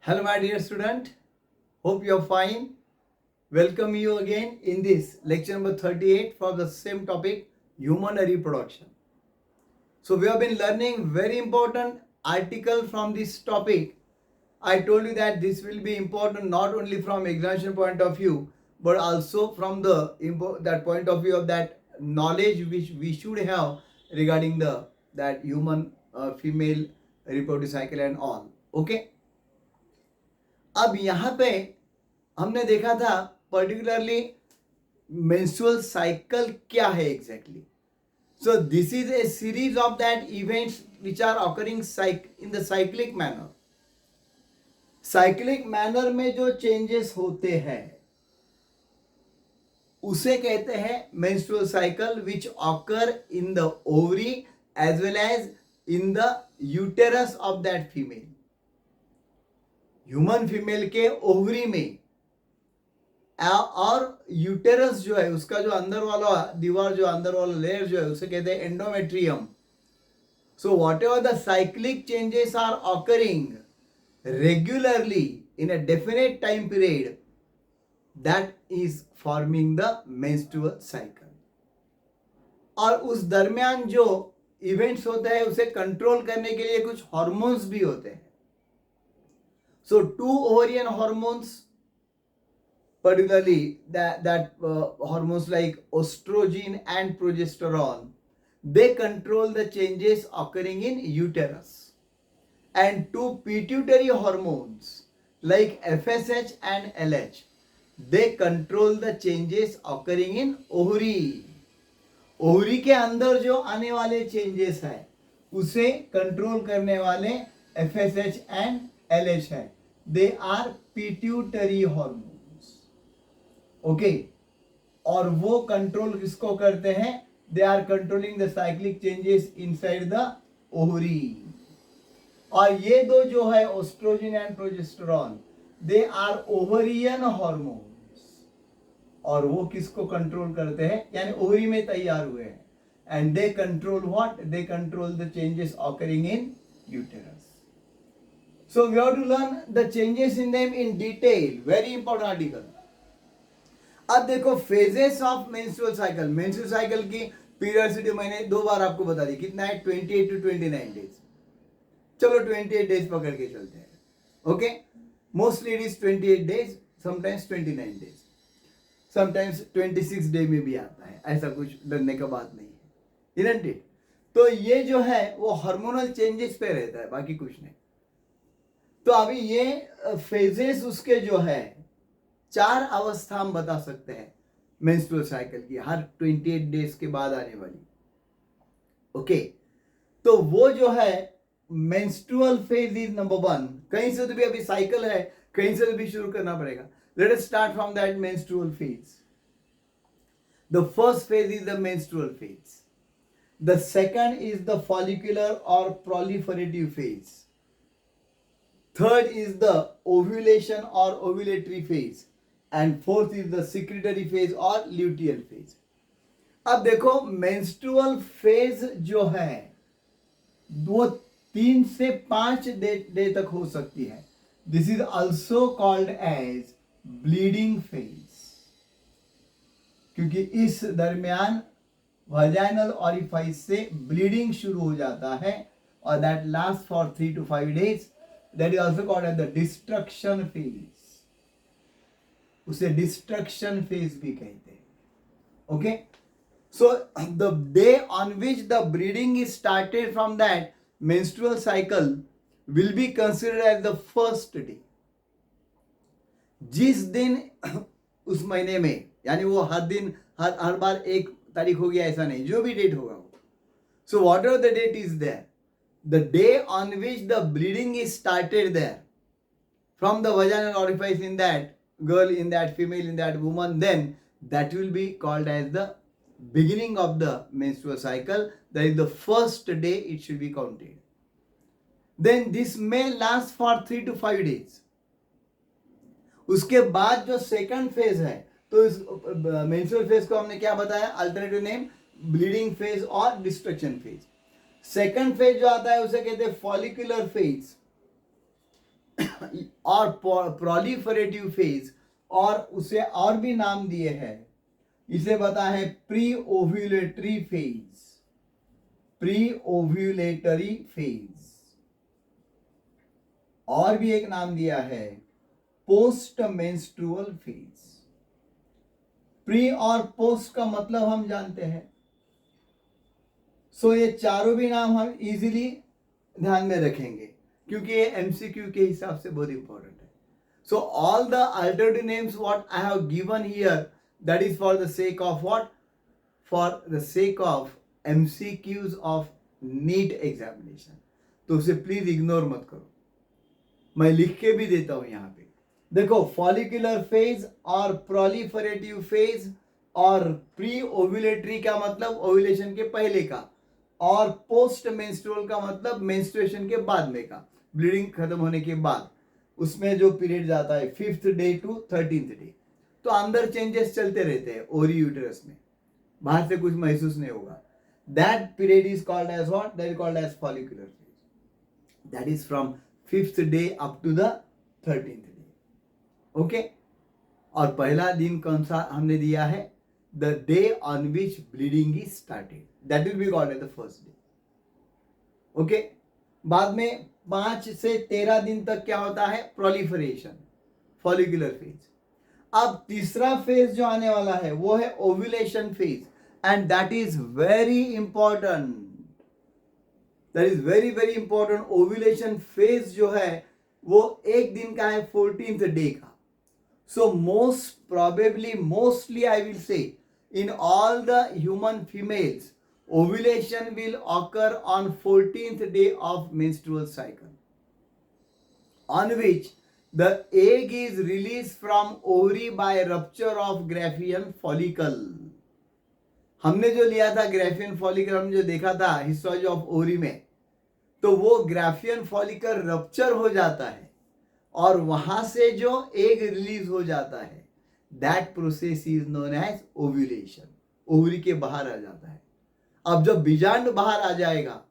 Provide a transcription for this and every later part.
Hello, my dear student. Hope you're fine. Welcome you again in this lecture number 38 for the same topic, human reproduction. So we have been learning very important article from this topic. I told you that this will be important not only from examination point of view, but also from that point of view of that knowledge which we should have regarding that human female reproductive cycle and all. Okay. अब यहाँ पे हमने देखा था particularly menstrual cycle क्या है exactly. So this is a series of that events which are occurring in the cyclic manner. Cyclic manner में जो चेंजेस होते हैं उसे कहते हैं menstrual cycle which occur in the ovary as well as in the uterus of that female. Human female के ovary में और यूटेरस जो है उसका जो अंदर वाला दीवार जो अंदर वाला लेयर जो है उसे कहते हैं endometrium. So whatever the cyclic changes are occurring regularly in a definite time period that is forming the menstrual cycle. और उस दरमियान जो इवेंट्स होते हैं उसे कंट्रोल करने के लिए कुछ हार्मोन्स भी होते हैं. So two ovarian hormones, particularly that hormones like estrogen and progesterone, they control the changes occurring in uterus. And two pituitary hormones like FSH and LH, they control the changes occurring in ovary. Ovary के अंदर जो आने वाले changes है उसे control करने वाले FSH and LH है. They are pituitary hormones. Okay. और वो कंट्रोल किसको करते हैं? They are controlling the cyclic changes inside the ovary. और ये दो जो है oestrogen and progesterone, they are ovarian hormones. और वो किसको कंट्रोल करते हैं? यानी ओवरी में तैयार हुए हैं. And they control what? They control the changes occurring in uterus. So we have to learn the changes in them in detail. Very important article. अब देखो phases of menstrual cycle. Menstrual cycle की periodicity मैंने 2 बार आपको बता दी. कितना है? 28 to 29 days. चलो 28 days पकड़ के चलते हैं. Okay? Mostly it is 28 days. Sometimes 29 days. Sometimes 26 day में भी आता है. ऐसा कुछ डरने का बात नहीं है. Isn't it? तो ये जो है वो हार्मोनल चेंजेस पे रहता है, बाकी कुछ नहीं. तो अभी ये फेजेस उसके जो है 4 अवस्था हम बता सकते हैं मेंस्ट्रुअल साइकिल की, हर 28 डेज के बाद आने वाली. ओके. तो वो जो है मेंस्ट्रुअल फेज इज नंबर 1. कहीं से तो भी अभी साइकिल है, कहीं से तो भी शुरू करना पड़ेगा. Let us start from that menstrual phase. The first phase is the menstrual phase. The second is the follicular और proliferative phase. Third is the ovulation or ovulatory phase, and fourth is the secretory phase or luteal phase. अब देखो menstrual phase जो है वो 3 से 5 day तक हो सकती है. This is also called as bleeding phase, क्योंकि इस दरमियान vaginal orifice से bleeding शुरू हो जाता है और that lasts for 3 to 5 days. That is also called as the destruction phase. उसे destruction phase भी कहते हैं. Okay? So the day on which the bleeding is started from that menstrual cycle will be considered as the first day. जिस दिन उस महीने में, यानी वो हर दिन हर बार 1 तारीख हो गया ऐसा नहीं, जो भी डेट होगा वो. So whatever the date is there, the day on which the bleeding is started there from the vaginal orifice in that girl, in that female, in that woman, then that will be called as the beginning of the menstrual cycle. That is the first day it should be counted. Then this may last for 3 to 5 days. उसके बाद जो second phase है, तो इस menstrual phase को हमने क्या बताया? अल्टरनेटिव नेम ब्लीडिंग फेज और डिस्ट्रक्शन फेज. सेकंड फेज जो आता है उसे कहते हैं फॉलिकुलर फेज. और प्रोलिफरेटिव फेज, और उसे और भी नाम दिए हैं, इसे बता है pre ovulatory phase, pre ovulatory phase, और भी एक नाम दिया है पोस्ट मेंस्ट्रुअल फेज। प्री और पोस्ट का मतलब हम जानते हैं, सो ये चारों भी नाम हम इजीली ध्यान में रखेंगे क्योंकि ये एमसीक्यू के हिसाब से बहुत इंपॉर्टेंट है। So all the alternative names what I have given here, that is for the sake of what, for the sake of MCQs of NEET examination. तो उसे प्लीज इग्नोर मत करो, मैं लिख के भी देता हूं यहां पे। देखो, फॉलिकुलर फेज और प्रोलिफरेटिव फेज और प्री ओव्यूलेटरी का मतलब ओव्यूलेशन के पहले का, और पोस्ट मेंस्ट्रुअल का मतलब मेंस्ट्रुएशन के बाद में का, ब्लीडिंग खत्म होने के बाद, उसमें जो पीरियड जाता है 5th day to 13th day. तो अंदर चेंजेस चलते रहते हैं ओरी यूटेरस में, बाहर से कुछ महसूस नहीं होगा। That period is called as what, that is called as follicular phase, that is from 5th day up to the 13th day. Okay, और पहला दिन कौन सा हमने दिया है, the day on which bleeding is started, that will be called as the first day. Okay, बाद में 5 से 13 दिन तक क्या होता है, प्रोलिफरेशन, फॉलिकुलर फेज। अब तीसरा फेज जो आने वाला है वो है ovulation phase, and that is very important, that is very very important. Ovulation phase जो है वो एक दिन का है, 14th डे का। So most probably, mostly I will say, in all the human females, ovulation will occur on 14th day of menstrual cycle, on which the egg is released from ovary by rupture of Graafian follicle. हमने जो लिया था Graafian follicle, हमने जो देखा था histology of ovary में, तो वो ग्राफियन फॉलिकल रप्चर हो जाता है और वहां से जो एग रिलीज हो जाता है, that process is known as ovulation. Ovary के बाहर आ जाता है। अब जब बीजांड बाहर आ जाएगा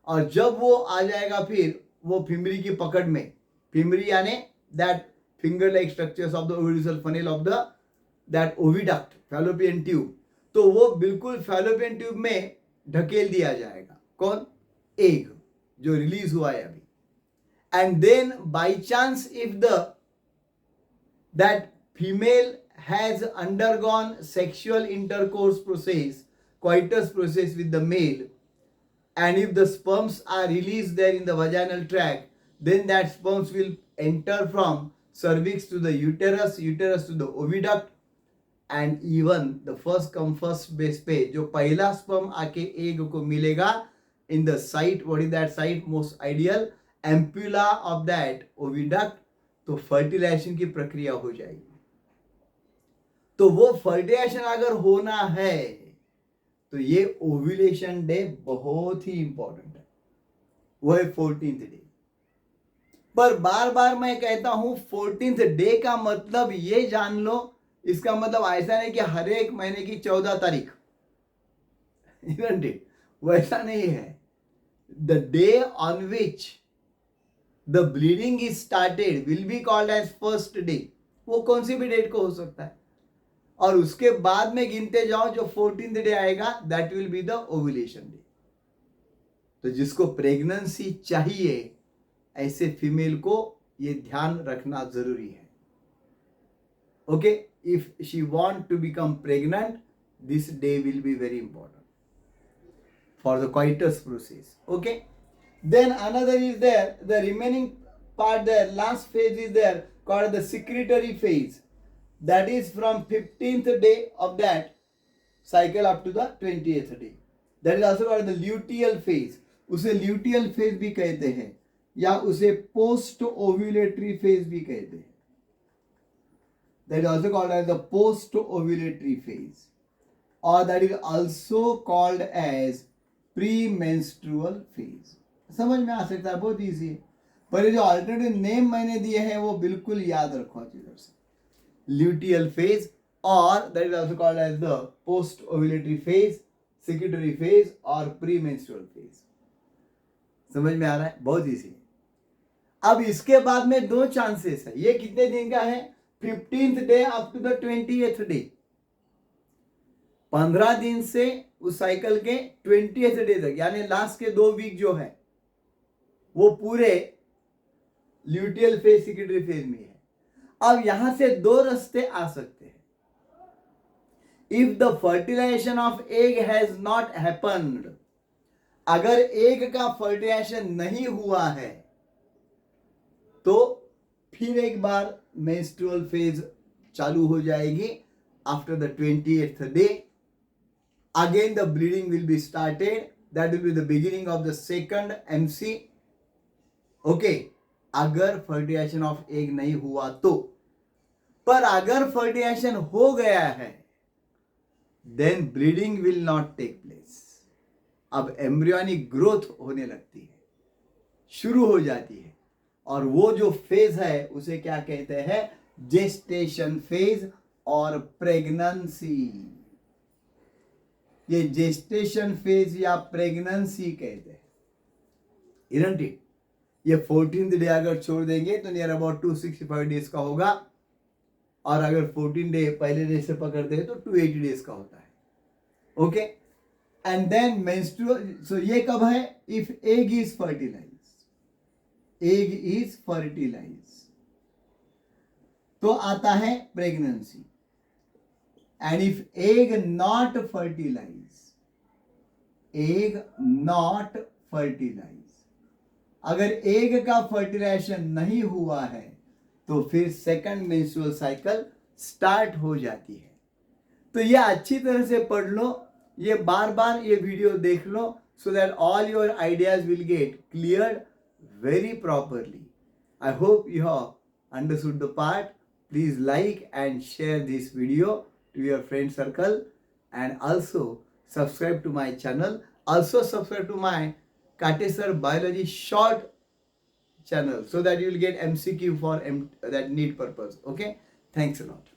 और जब वो आ जाएगा फिर वो फिमरी की पकड़ में, फिमरी यानी that finger like structures of the oviducal funnel of the that oviduct, fallopian tube, तो वो बिल्कुल फैलोपियन ट्यूब में ढकेल दिया जाएगा। कौन, एग जो रिलीज हुआ है अभी। And then by chance if that female has undergone sexual intercourse process, coitus process with the male, and if the sperms are released there in the vaginal tract, then that sperms will enter from cervix to the uterus, uterus to the oviduct, and even the first come first base पे जो पहला sperm आके egg को मिलेगा in the site, what is that site, most ideal ampulla of that oviduct, तो fertilisation की प्रक्रिया हो जाएगी। तो वो फर्टिलाइजेशन अगर होना है तो ये ओव्यूलेशन डे बहुत ही इंपॉर्टेंट है, वो है 14th डे। पर बार बार मैं कहता हूं 14th डे का मतलब ये जान लो, इसका मतलब ऐसा नहीं कि हर एक महीने की 14 तारीख, वैसा नहीं है। The day on which the bleeding is started will be called as first day, वो कौन सी भी डेट को हो सकता है, और उसके बाद में गिनते जाओ जो 14th डे आएगा, that will be the ovulation day. तो जिसको प्रेगनेंसी चाहिए ऐसे फीमेल को ये ध्यान रखना जरूरी है। Okay, if she want to become pregnant, this day will be very important for the coitus process. Okay, then another is there, the remaining part there, last phase is there called the secretory phase, that is from 15th day of that cycle up to the 20th day, that is also called the luteal phase। उसे luteal phase भी कहते हैं या उसे post ovulatory phase भी कहते हैं, that is also called as the post ovulatory phase, or that is also called as premenstrual phase। समझ में आ सकता है, बहुत इजी है, पर ये जो अल्टरनेटिव नेम मैंने दिए हैं वो बिल्कुल याद रखो अच्छी तरह से। ल्यूटियल फेज, और that is also called as the post ovulatory phase, secretory phase और प्री मेंस्ट्रुअल फेज। समझ में आ रहा है, बहुत इजी है। अब इसके बाद में 2 चांसेस है। ये कितने दिन का है? 15th day up to the 20th day, 15 दिन से उस साइकिल के 20th डे तक, यानी लास्ट के 2 वीक जो है वो पूरे ल्यूटियल फेज सिक्रेटरी फेज में है। अब यहां से 2 रास्ते आ सकते हैं। If the fertilisation of egg has not happened, अगर एग का फर्टिलाइजेशन नहीं हुआ है तो फिर एक बार मेंस्ट्रुअल फेज चालू हो जाएगी। After the 20th day again the bleeding will be started, that will be the beginning of the second MC। Okay, अगर फर्टिलाइजेशन ऑफ एग नहीं हुआ तो। पर अगर फर्टिलाइजेशन हो गया है then bleeding will not take place. अब एम्ब्रियोनिक ग्रोथ होने लगती है, शुरू हो जाती है, और वो जो फेज है उसे क्या कहते हैं? जेस्टेशन फेज और प्रेगनेंसी। ये जेस्टेशन फेज या प्रेगनेंसी कहते हैं, इजंट इट? ये 14th डे अगर छोड़ देंगे तो नियर अबाउट 265 डेज का होगा, और अगर 14 डे पहले डे से पकड़ते हैं तो 280 डेज का होता है। Okay, and then menstrual. So ये कब है? If egg is fertilise, egg is fertilise तो आता है प्रेगनेंसी। And if egg not fertilise, egg not fertilise, अगर एग का फर्टिलाइजेशन नहीं हुआ है तो फिर सेकंड मेंस्ट्रुअल साइकिल स्टार्ट हो जाती है। तो ये अच्छी तरह से पढ़ लो, ये बार बार ये वीडियो देख लो, so that all your ideas will get cleared very properly. I hope you have understood the part. Please like and share this video to your friend circle, and also subscribe to my channel. Also subscribe to my Kate Sir Biology short channel so that you will get MCQ for that need purpose. Okay, thanks a lot.